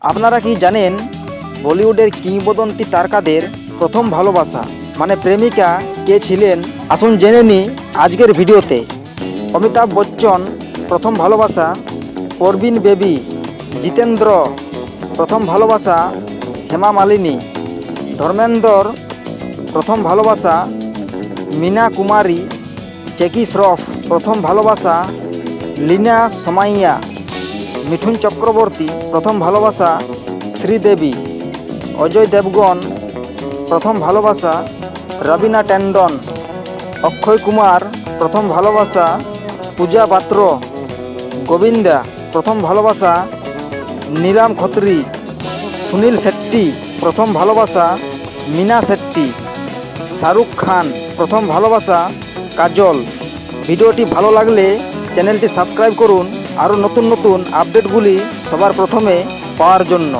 আপনারা কি জানেন বলিউডের কিংবদন্তি তারকাদের প্রথম ভালোবাসা মানে প্রেমিকা কে ছিলেন? আসুন জেনে নিই আজকের ভিডিওতে। অমিতাভ বচ্চন প্রথম ভালোবাসা, পরবিন বেবি, জিতেন্দ্র প্রথম ভালোবাসা, হেমা মালিনী, ধর্মেন্দ্র প্রথম ভালোবাসা, মীনা কুমারী, জ্যাকি শ্রফ প্রথম ভালোবাসা, লীনা সোমাইয়া, মিঠুন চক্রবর্তী প্রথম ভালোবাসা, শ্রীদেবী, অজয় দেবগন প্রথম ভালোবাসা, রবিনা ট্যান্ডন, অক্ষয় কুমার প্রথম ভালোবাসা, পূজা পাত্র, গোবিন্দা প্রথম ভালোবাসা, নীলাম খত্রি, সুনীল শেট্টি প্রথম ভালোবাসা, মীনা শেট্টি, শাহরুখ খান প্রথম ভালোবাসা, কাজল। ভিডিওটি ভালো লাগলে চ্যানেলটি সাবস্ক্রাইব করুন আরও নতুন নতুন আপডেটগুলি সবার প্রথমে পাওয়ার জন্য।